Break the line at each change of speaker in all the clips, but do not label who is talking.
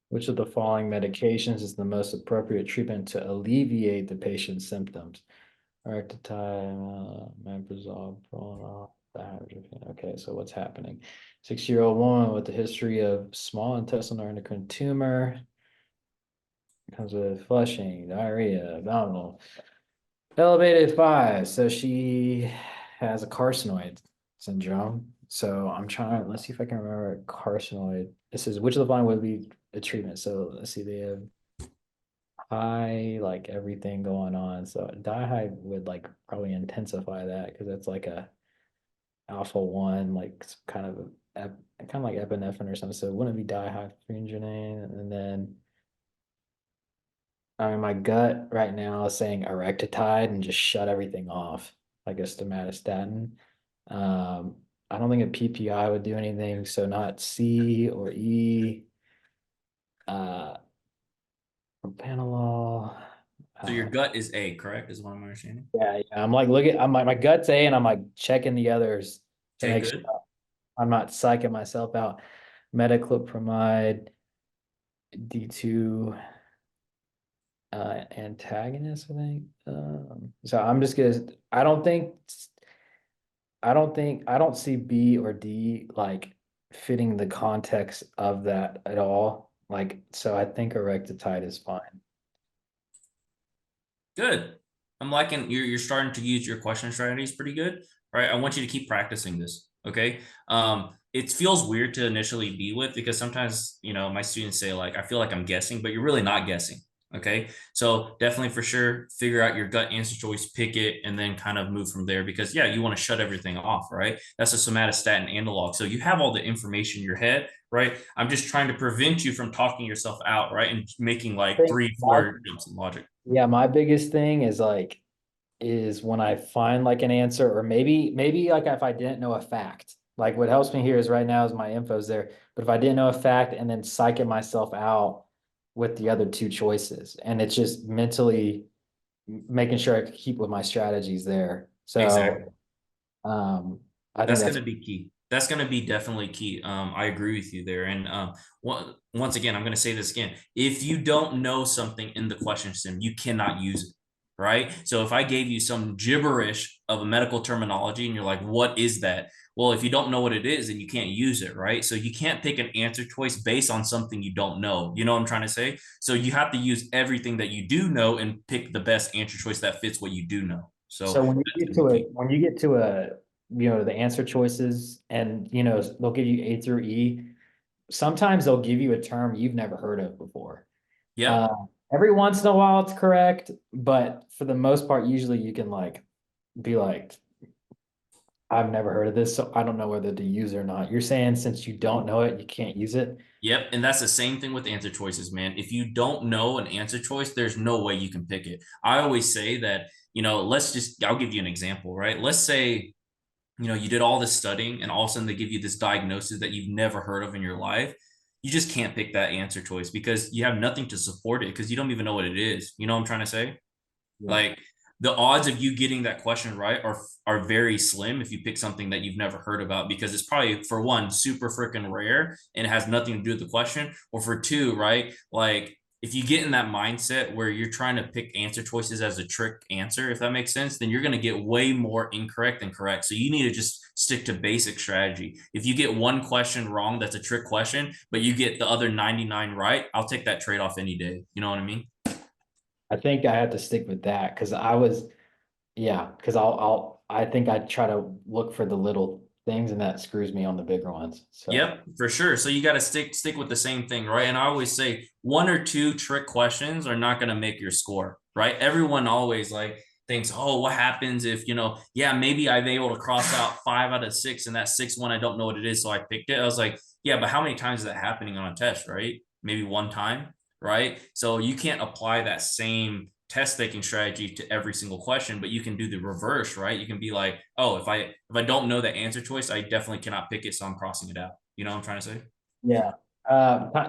Which of the following medications is the most appropriate treatment to alleviate the patient's symptoms? Aractitide, meprazole, prolenol, dihydrogen. Okay, so what's happening? 6-year-old woman with a history of small intestinal endocrine tumor comes with flushing, diarrhea, abdominal, elevated 5. So she has a carcinoid syndrome. So I'm trying, let's see if I can remember carcinoid. This is which of the following would be a treatment. So let's see, they have high, like everything going on. So dihy would like probably intensify that because that's like a alpha one, like kind of kind of like epinephrine or something. So it wouldn't be dihydrogenate. And then I mean my gut right now is saying erectitide and just shut everything off, like a stomatostatin. I don't think a PPI would do anything, so not C or E. Uh, propanolol.
So your gut is A, correct? Is what I'm understanding.
Yeah. I'm like looking, I'm like my gut's A and I'm like checking the others to
Okay,
make sure
good.
I'm not psyching myself out. Metoclopramide, D2 antagonist, I think. So I'm just gonna I don't see B or D like fitting the context of that at all. Like, so I think erectitide is fine.
Good. I'm liking you're starting to use your question strategies pretty good. All right. I want you to keep practicing this. Okay. It feels weird to initially be with because sometimes, my students say, like, I feel like I'm guessing, but you're really not guessing. Okay. So definitely for sure, figure out your gut answer choice, pick it, and then kind of move from there because yeah, you want to shut everything off, right? That's a somatostatin analog. So you have all the information in your head, right? I'm just trying to prevent you from talking yourself out, right? And making
I
like
think
three,
my
four jumps in logic.
Yeah, my biggest thing is like is when I find like an answer, or maybe like if I didn't know a fact. Like what helps me here is right now is my info's there. But if I didn't know a fact and then psyching myself out with the other two choices, and it's just mentally making sure I keep with my strategies there.
Exactly.
So I think
That's going
that's
to be key. That's going to be definitely key. I agree with you there. And once again, I'm going to say this again. If you don't know something in the question sim, you cannot use it. Right. So if I gave you some gibberish of a medical terminology and you're like, what is that? Well, if you don't know what it is, then you can't use it. Right. So you can't pick an answer choice based on something you don't know. You know what I'm trying to say? So you have to use everything that you do know and pick the best answer choice that fits what you do know. So
so when you
that's
get
going to be
to
key.
the answer choices and they'll give you A through E. Sometimes they'll give you a term you've never heard of before. Uh,
Yep.
every once in a while it's correct, but for the most part, usually you can like be like, I've never heard of this, so I don't know whether to use it or not. You're saying since you don't know it, you can't use it?
Yep. And that's the same thing with answer choices, man. If you don't know an answer choice, there's no way you can pick it. I always say that, I'll give you an example, right? Let's say, you did all this studying and all of a sudden they give you this diagnosis that you've never heard of in your life. You just can't pick that answer choice because you have nothing to support it because you don't even know what it is. You know what I'm trying to say?
Yeah.
Like the odds of you getting that question right are very slim if you pick something that you've never heard about because it's probably for one super freaking rare and it has nothing to do with the question, or for two, right? Like if you get in that mindset where you're trying to pick answer choices as a trick answer, if that makes sense, then you're going to get way more incorrect than correct. So you need to just stick to basic strategy. If you get one question wrong, that's a trick question, but you get the other 99 right, I'll take that trade off any day. You know what I mean?
I think I have to stick with that because yeah, because I think I try to look for the little things and that screws me on the bigger ones. So
Yep, for sure. So you got to stick with the same thing, right? And I always say one or two trick questions are not going to make your score, right? Everyone always like thinks, "Oh, what happens if, yeah, maybe I'm able to cross out 5 out of 6 and that sixth one I don't know what it is, so I picked it." I was like, "Yeah, but how many times is that happening on a test, right? Maybe one time, right? So you can't apply that same test taking strategy to every single question, but you can do the reverse, right? You can be like, oh, if I don't know the answer choice, I definitely cannot pick it, so I'm crossing it out. You know what I'm trying to say?
yeah,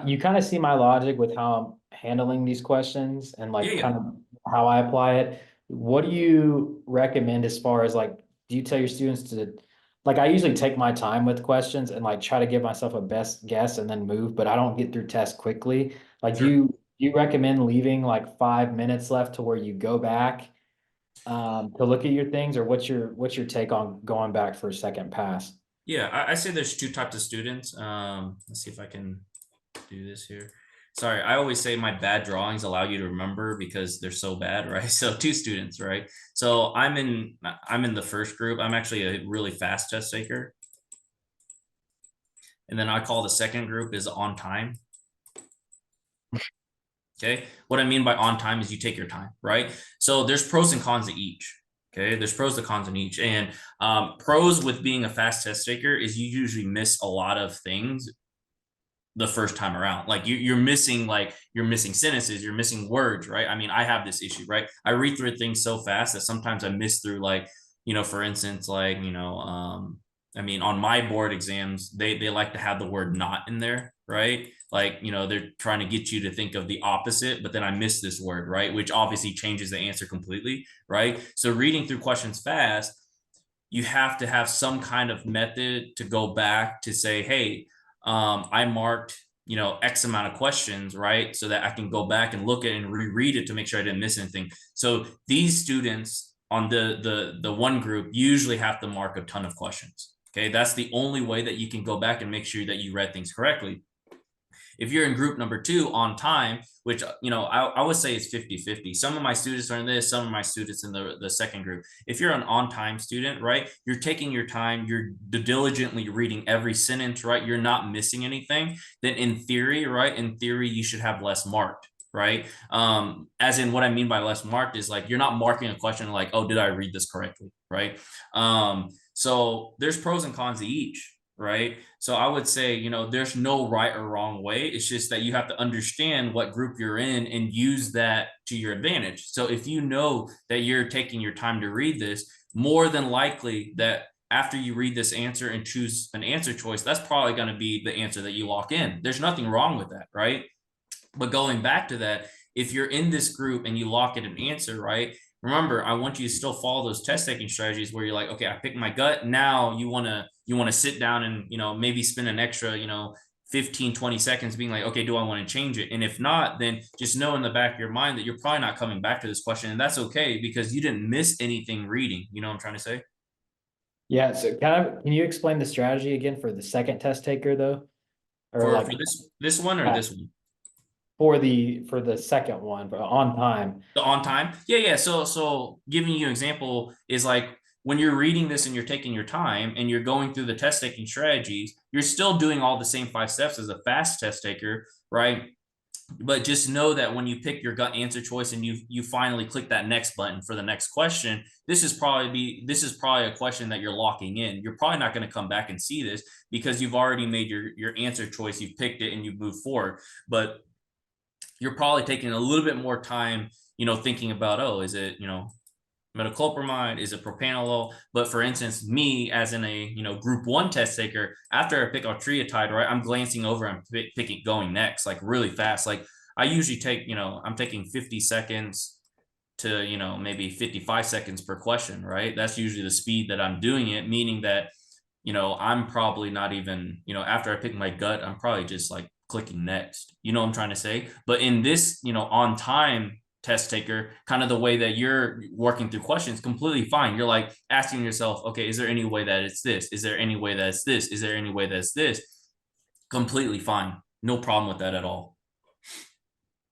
you kind of see my logic with how I'm handling these questions and
Yeah,
like
yeah.
kind of how I apply it. What do you recommend as far as like, do you tell your students to like I usually take my time with questions and like try to give myself a best guess and then move, but I don't get through tests quickly. Like,
Sure.
do you recommend leaving like 5 minutes left to where you go back to look at your things, or what's your take on going back for a second pass?
Yeah, I say there's two types of students. Let's see if I can do this here. Sorry, I always say my bad drawings allow you to remember because they're so bad, right? So two students, right? So I'm in the first group. I'm actually a really fast test taker. And then I call the second group is on time. Okay. What I mean by on time is you take your time, right? So there's pros and cons to each. Okay. There's pros and cons in each. And pros with being a fast test taker is you usually miss a lot of things the first time around. Like you're missing sentences, you're missing words, right? I mean, I have this issue, right? I read through things so fast that sometimes I miss through like, for instance, like, I mean, on my board exams, they like to have the word not in there, right? Like, they're trying to get you to think of the opposite, but then I miss this word, right? Which obviously changes the answer completely, right? So reading through questions fast, you have to have some kind of method to go back to say, hey, I marked, X amount of questions, right? So that I can go back and look at it and reread it to make sure I didn't miss anything. So these students on the one group usually have to mark a ton of questions. Okay, that's the only way that you can go back and make sure that you read things correctly. If you're in group number two on time, which, I would say it's 50-50. Some of my students are in this, some of my students in the second group. If you're an on-time student, right, you're taking your time, you're diligently reading every sentence, right, you're not missing anything, then in theory, right, you should have less marked, right? As in what I mean by less marked is like you're not marking a question like, oh, did I read this correctly, right? So there's pros and cons to each, right? So I would say, there's no right or wrong way. It's just that you have to understand what group you're in and use that to your advantage. So if you know that you're taking your time to read this, more than likely that after you read this answer and choose an answer choice, that's probably going to be the answer that you lock in. There's nothing wrong with that, right? But going back to that, if you're in this group and you lock in an answer, right? Remember, I want you to still follow those test taking strategies where you're like, okay, I picked my gut. Now you want to sit down and, maybe spend an extra, 15, 20 seconds being like, okay, do I want to change it? And if not, then just know in the back of your mind that you're probably not coming back to this question. And that's okay because you didn't miss anything reading. You know what I'm trying to say?
Yeah, so can you explain the strategy again for the second test taker though? Or
For
like
this one or this one?
for the second one, but on time.
The on time, yeah. So giving you an example is like when you're reading this and you're taking your time and you're going through the test taking strategies, you're still doing all the same 5 steps as a fast test taker, right? But just know that when you pick your gut answer choice and you finally click that next button for the next question, this is probably a question that you're locking in. You're probably not going to come back and see this because you've already made your answer choice, you've picked it and you've moved forward. But you're probably taking a little bit more time, thinking about, oh, is it, metoclopramide, is it propanolol? But for instance, me as in a, group one test taker, after I pick octreotide, right, I'm glancing over and picking going next, like really fast. Like I usually take, I'm taking 50 seconds to, maybe 55 seconds per question, right? That's usually the speed that I'm doing it, meaning that, I'm probably not even, after I pick my gut, I'm probably just like clicking next. You know what I'm trying to say? But in this, on time test taker, kind of the way that you're working through questions, completely fine. You're like asking yourself, okay, is there any way that it's this? Is there any way that it's this? Is there any way that's this? Completely fine. No problem with that at all.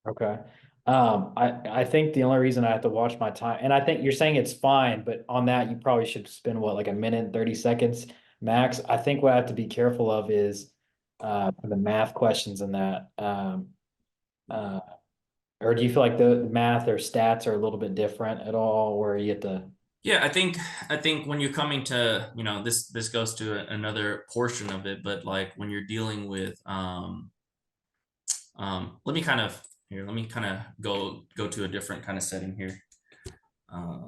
Okay. I think the only reason I have to watch my time, and I think you're saying it's fine, but on that you probably should spend what, like a minute and 30 seconds max. I think what I have to be careful of is for the math questions and that. Uh, or do you feel like the math or stats are a little bit different at all, where you have to?
Yeah, I think when you're coming to, this goes to another portion of it, but like when you're dealing with let me kind of go to a different kind of setting here. Why?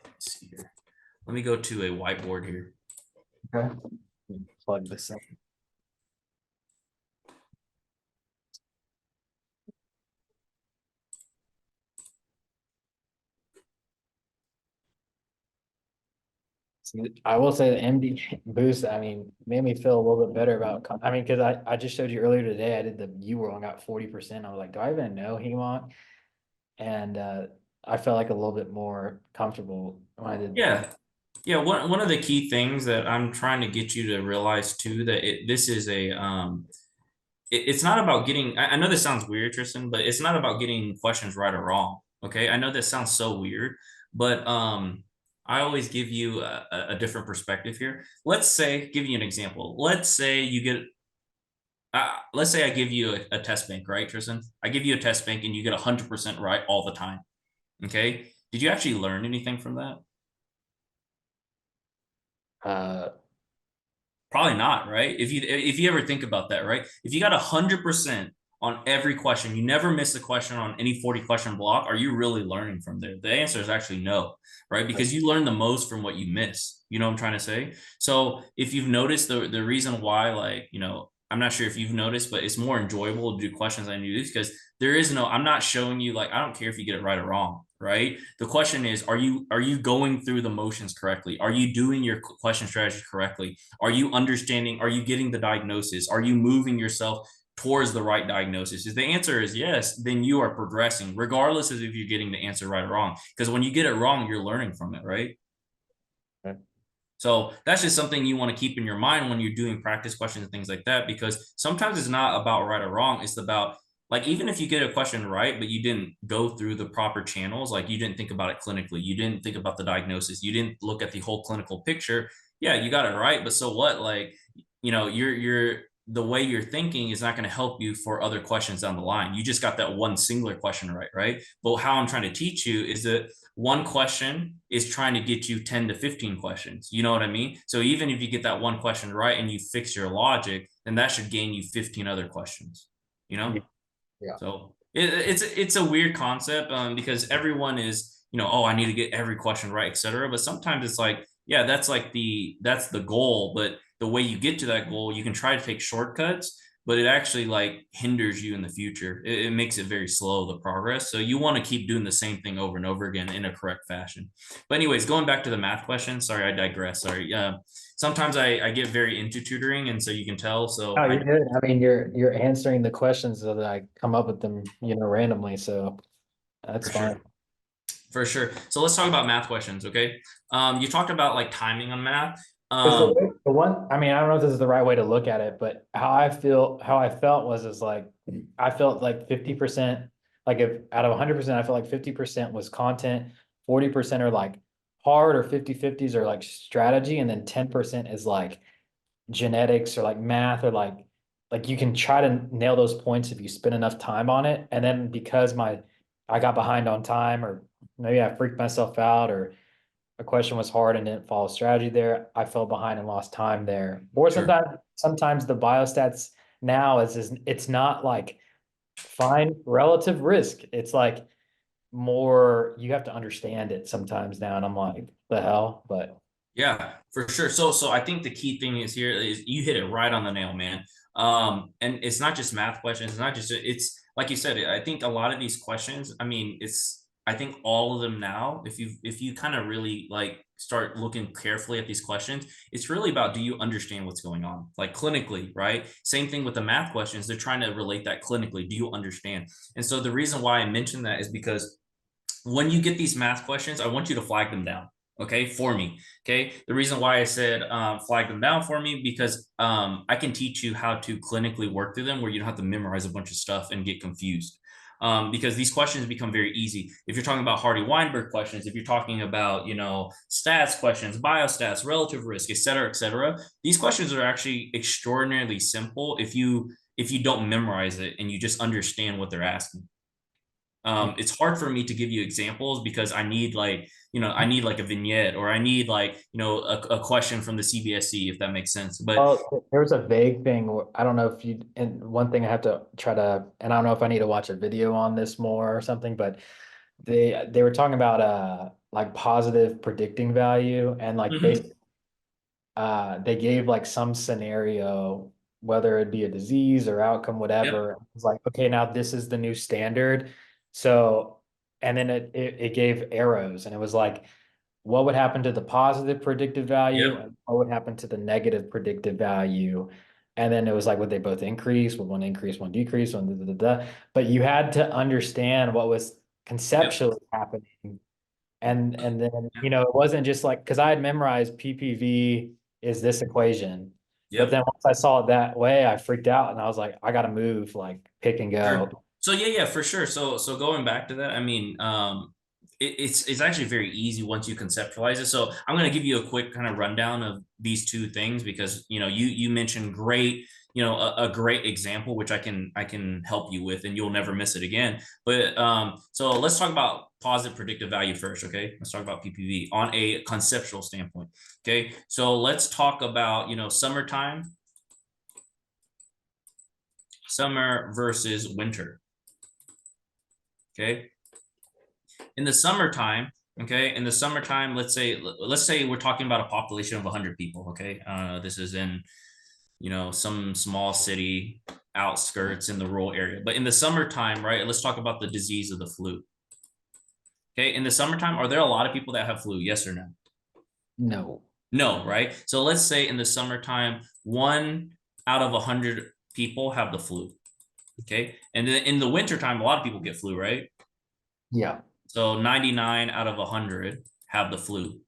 Let's see here. Let me go to a whiteboard here.
Okay. Plug this in. I will say the MD boost, I mean, made me feel a little bit better about, I mean, because I just showed you earlier today, I did the U roll and got 40%. I was like, do I even know HEMONC? And I felt like a little bit more comfortable when I did.
Yeah. Yeah, one of the key things that I'm trying to get you to realize too, that this is it's not about getting, I know this sounds weird, Tristan, but it's not about getting questions right or wrong. Okay. I know this sounds so weird, but I always give you a different perspective here. Let's say, give you an example. Let's say I give you a test bank, right, Tristan? I give you a test bank and you get 100% right all the time. Okay. Did you actually learn anything from that?
Uh,
Probably not, right? If you ever think about that, right? If you got 100% on every question, you never miss a question on any 40 question block, are you really learning from there? The answer is actually no, right? Because you learn the most from what you miss. You know what I'm trying to say? So if you've noticed the reason why, like, I'm not sure if you've noticed, but it's more enjoyable to do questions than you do because I'm not showing you, like, I don't care if you get it right or wrong, right? The question is, are you going through the motions correctly? Are you doing your question strategy correctly? Are you understanding? Are you getting the diagnosis? Are you moving yourself towards the right diagnosis? If the answer is yes, then you are progressing, regardless of if you're getting the answer right or wrong. Because when you get it wrong, you're learning from it, right?
okay.
So that's just something you want to keep in your mind when you're doing practice questions and things like that, because sometimes it's not about right or wrong. It's about, like, even if you get a question right, but you didn't go through the proper channels, like you didn't think about it clinically, you didn't think about the diagnosis, you didn't look at the whole clinical picture. Yeah, you got it right, but so what? Like, you're the way you're thinking is not going to help you for other questions down the line. You just got that one singular question right, right? But how I'm trying to teach you is that one question is trying to get you 10 to 15 questions. You know what I mean? So even if you get that one question right and you fix your logic, then that should gain you 15 other questions, you know?
Yeah. Yeah.
So it's a weird concept, because everyone is, oh, I need to get every question right, etc. But sometimes it's like, yeah, that's the goal, but the way you get to that goal, you can try to take shortcuts, but it actually, like, hinders you in the future. It makes it very slow, the progress. So you want to keep doing the same thing over and over again in a correct fashion. But anyways, going back to the math question. Sorry, I digress. Sorry. Sometimes I get very into tutoring, and so you can tell. So
Oh,
I
you're good. I mean, you're answering the questions so that I come up with them, randomly. So that's
for
fine.
sure. For sure. So let's talk about math questions, okay? You talked about, like, timing on math.
Because
Um,
the one, I mean, I don't know if this is the right way to look at it, but how I felt is like, I felt like 50%, like if out of 100%, I felt like 50% was content, 40% are like hard or 50/50s are like strategy, and then 10% is like genetics or like math or like you can try to nail those points if you spend enough time on it. And then because I got behind on time, or maybe I freaked myself out, or a question was hard and didn't follow strategy there, I fell behind and lost time there. Or
sure.
sometimes the biostats now is it's not like find relative risk. It's like more you have to understand it sometimes now. And I'm like, the hell? But
Yeah, for sure. So I think the key thing is here is you hit it right on the nail, man. And it's not just math questions. It's not just, it's like you said. I think a lot of these questions. I mean, I think all of them now. If you kind of really, like, start looking carefully at these questions, it's really about, do you understand what's going on, like, clinically, right? Same thing with the math questions. They're trying to relate that clinically. Do you understand? And so the reason why I mentioned that is because when you get these math questions, I want you to flag them down, okay, for me. Okay. The reason why I said flag them down for me, because I can teach you how to clinically work through them where you don't have to memorize a bunch of stuff and get confused. Because these questions become very easy. If you're talking about Hardy-Weinberg questions, if you're talking about, stats questions, biostats, relative risk, et cetera, these questions are actually extraordinarily simple if you don't memorize it and you just understand what they're asking. It's hard for me to give you examples because I need like a vignette, or I need, like, a question from the CBSC, if that makes sense. But
there was a vague thing. I don't know if you, and one thing I have to try to, and I don't know if I need to watch a video on this more or something, but they were talking about like positive predicting value, and like
mhm,
basically they gave like some scenario, whether it be a disease or outcome,
yep,
whatever. It's like, okay, now this is the new standard. So, and then it gave arrows, and it was like what would happen to the positive predictive value
Yep.
and what would happen to the negative predictive value. And then it was like, would they both increase? Would one increase, one decrease, one da, da, da, da. But you had to understand what was
Yep.
conceptually happening. And then,
Yeah.
it wasn't just like, because I had memorized PPV is this equation. But
Yep.
then once I saw it that way, I freaked out and I was like, I gotta move, like pick and
Sure.
go.
So yeah, for sure. So going back to that, I mean, it's actually very easy once you conceptualize it. So I'm going to give you a quick kind of rundown of these two things because you mentioned great, a great example which I can help you with, and you'll never miss it again. But so let's talk about positive predictive value first. Okay, let's talk about PPV on a conceptual standpoint. Okay, so let's talk about summer versus winter. Okay. In the summertime, okay, in the summertime, let's say we're talking about a population of 100 people. Okay, this is in some small city outskirts in the rural area. But in the summertime, right? Let's talk about the disease of the flu. Okay, in the summertime, are there a lot of people that have flu? Yes or no?
No.
No, right? So let's say in the summertime, 1 out of 100 people have the flu. Okay, and then in the wintertime, a lot of people get flu, right?
Yeah.
So 99 out of 100 have the flu.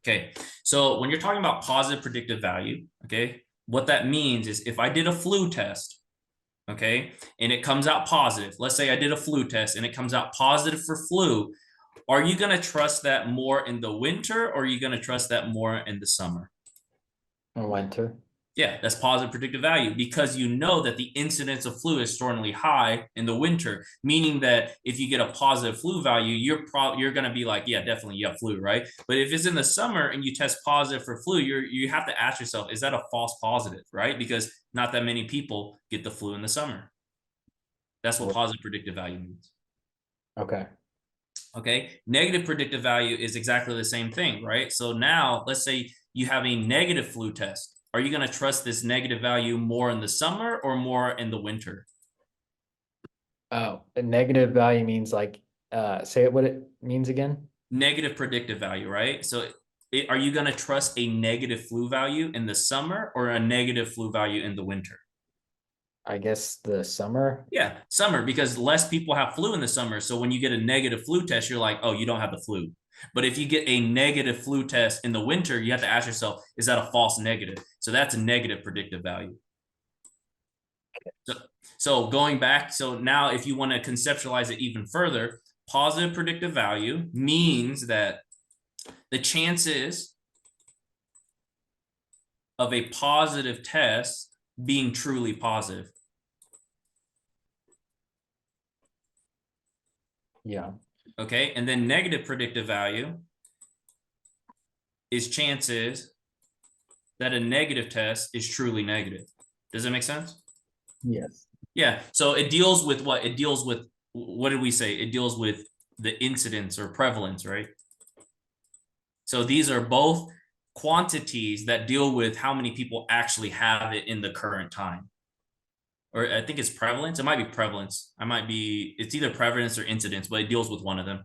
Okay, so when you're talking about positive predictive value, okay, what that means is if I did a flu test, okay, and it comes out positive, let's say I did a flu test and it comes out positive for flu, are you going to trust that more in the winter or are you going to trust that more in the summer?
Winter.
Yeah, that's positive predictive value because you know that the incidence of flu is extraordinarily high in the winter, meaning that if you get a positive flu value, you're going to be like, yeah, definitely you have flu, right? But if it's in the summer and you test positive for flu, you have to ask yourself, is that a false positive, right? Because not that many people get the flu in the summer. That's what positive predictive value means.
Okay.
Okay. Negative predictive value is exactly the same thing, right? So now let's say you have a negative flu test. Are you going to trust this negative value more in the summer or more in the winter?
Oh, a negative value means like, say it what it means again.
Negative predictive value, right? So are you going to trust a negative flu value in the summer or a negative flu value in the winter?
I guess the summer.
Yeah, summer, because less people have flu in the summer. So when you get a negative flu test, you're like, oh, you don't have the flu. But if you get a negative flu test in the winter, you have to ask yourself, is that a false negative? So that's a negative predictive value. So, so going back, so now if you want to conceptualize it even further, positive predictive value means that the chances of a positive test being truly positive.
Yeah.
Okay. And then negative predictive value is chances that a negative test is truly negative. Does that make sense?
Yes.
Yeah. So it deals with what? It deals with, what did we say? It deals with the incidence or prevalence, right? So these are both quantities that deal with how many people actually have it in the current time. Or I think it's prevalence. It might be prevalence. It's either prevalence or incidence, but it deals with one of them.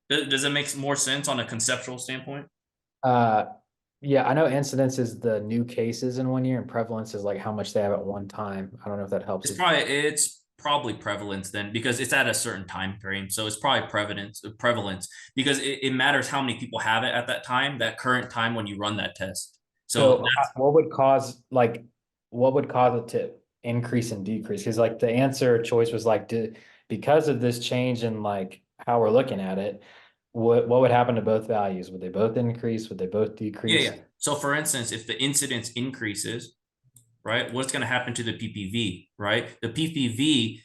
Does it make more sense on a conceptual standpoint?
Uh, yeah, I know incidence is the new cases in 1 year and prevalence is like how much they have at one time. I don't know if that helps.
It's probably prevalence then because it's at a certain time frame. So it's probably prevalence because it matters how many people have it at that time, that current time when you run that test. So
So what would cause it to increase and decrease? Because like the answer choice was like, because of this change in like how we're looking at it, what would happen to both values? Would they both increase? Would they both
yeah,
decrease?
yeah. So for instance, if the incidence increases, right, what's going to happen to the PPV, right? The PPV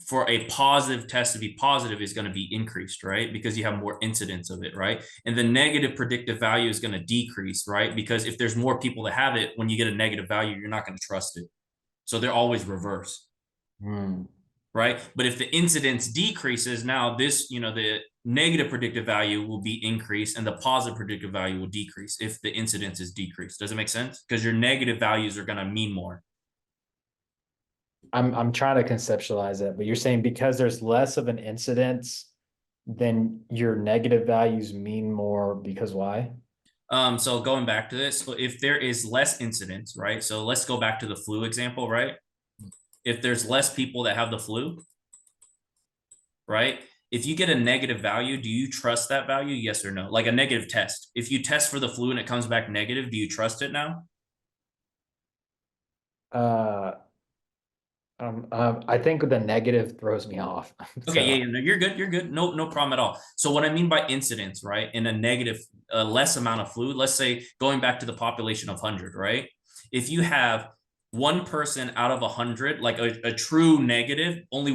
for a positive test to be positive is going to be increased, right? Because you have more incidence of it, right? And the negative predictive value is going to decrease, right? Because if there's more people that have it, when you get a negative value, you're not going to trust it. So they're always reverse,
Hmm.
right? But if the incidence decreases, now the negative predictive value will be increased and the positive predictive value will decrease if the incidence is decreased. Does it make sense? Because your negative values are going to mean more.
I'm trying to conceptualize it, but you're saying because there's less of an incidence, then your negative values mean more because why?
So going back to this, so if there is less incidence, right? So let's go back to the flu example, right? If there's less people that have the flu, right? If you get a negative value, do you trust that value? Yes or no? Like a negative test. If you test for the flu and it comes back negative, do you trust it now?
Uh, I think the negative throws me off.
Okay, yeah,
So,
yeah, no, you're good. You're good. No, no problem at all. So what I mean by incidence, right? In a negative, less amount of flu, let's say going back to the population of 100, right? If you have one person out of 100, like a true negative, only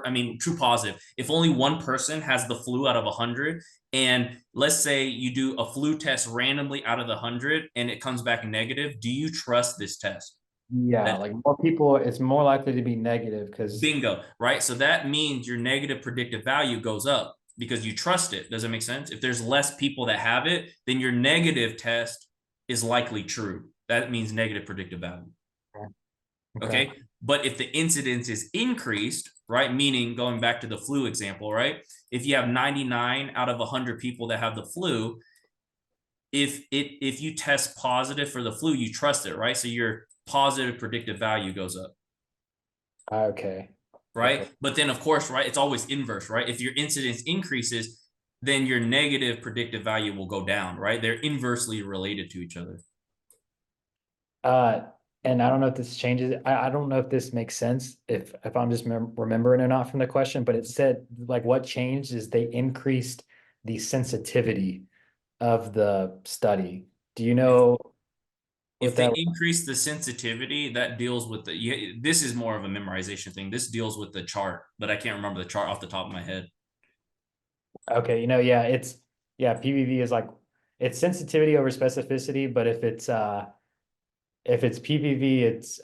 I mean, true positive. If only one person has the flu out of 100, and let's say you do a flu test randomly out of the 100 and it comes back negative, do you trust this test?
yeah,
That
like more people, it's more likely to be negative because,
Bingo, right? So that means your negative predictive value goes up because you trust it. Does it make sense? If there's less people that have it, then your negative test is likely true. That means negative predictive value.
okay.
Okay. But if the incidence is increased, right? Meaning going back to the flu example, right? If you have 99 out of 100 people that have the flu, if you test positive for the flu, you trust it, right? So your positive predictive value goes up.
Okay. Okay.
Right? But then, of course, right, it's always inverse, right? If your incidence increases, then your negative predictive value will go down, right? They're inversely related to each other.
Uh, and I don't know if this changes. I don't know if this makes sense if I'm just remembering or not from the question, but it said like what changed is they increased the sensitivity of the study. Do you
If
know what
if they
that?
increase the sensitivity, that deals with this is more of a memorization thing. This deals with the chart, but I can't remember the chart off the top of my head.
Okay, yeah, yeah, PVV is like it's sensitivity over specificity, but if it's PVV, it's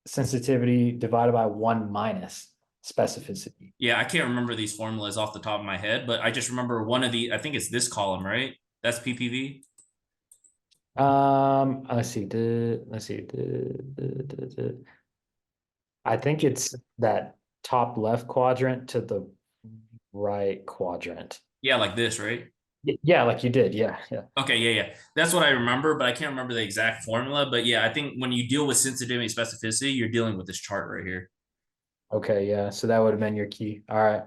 sensitivity divided by one minus specificity.
Yeah, I can't remember these formulas off the top of my head, but I just remember one of the, I think it's this column, right? That's PPV.
Let's see. I think it's that top left quadrant to the right quadrant.
Yeah, like this, right?
Yeah, like you did. Yeah, yeah.
Okay, yeah, yeah. That's what I remember, but I can't remember the exact formula. But yeah, I think when you deal with sensitivity and specificity, you're dealing with this chart right here.
Okay, yeah. So that would have been your key. All right.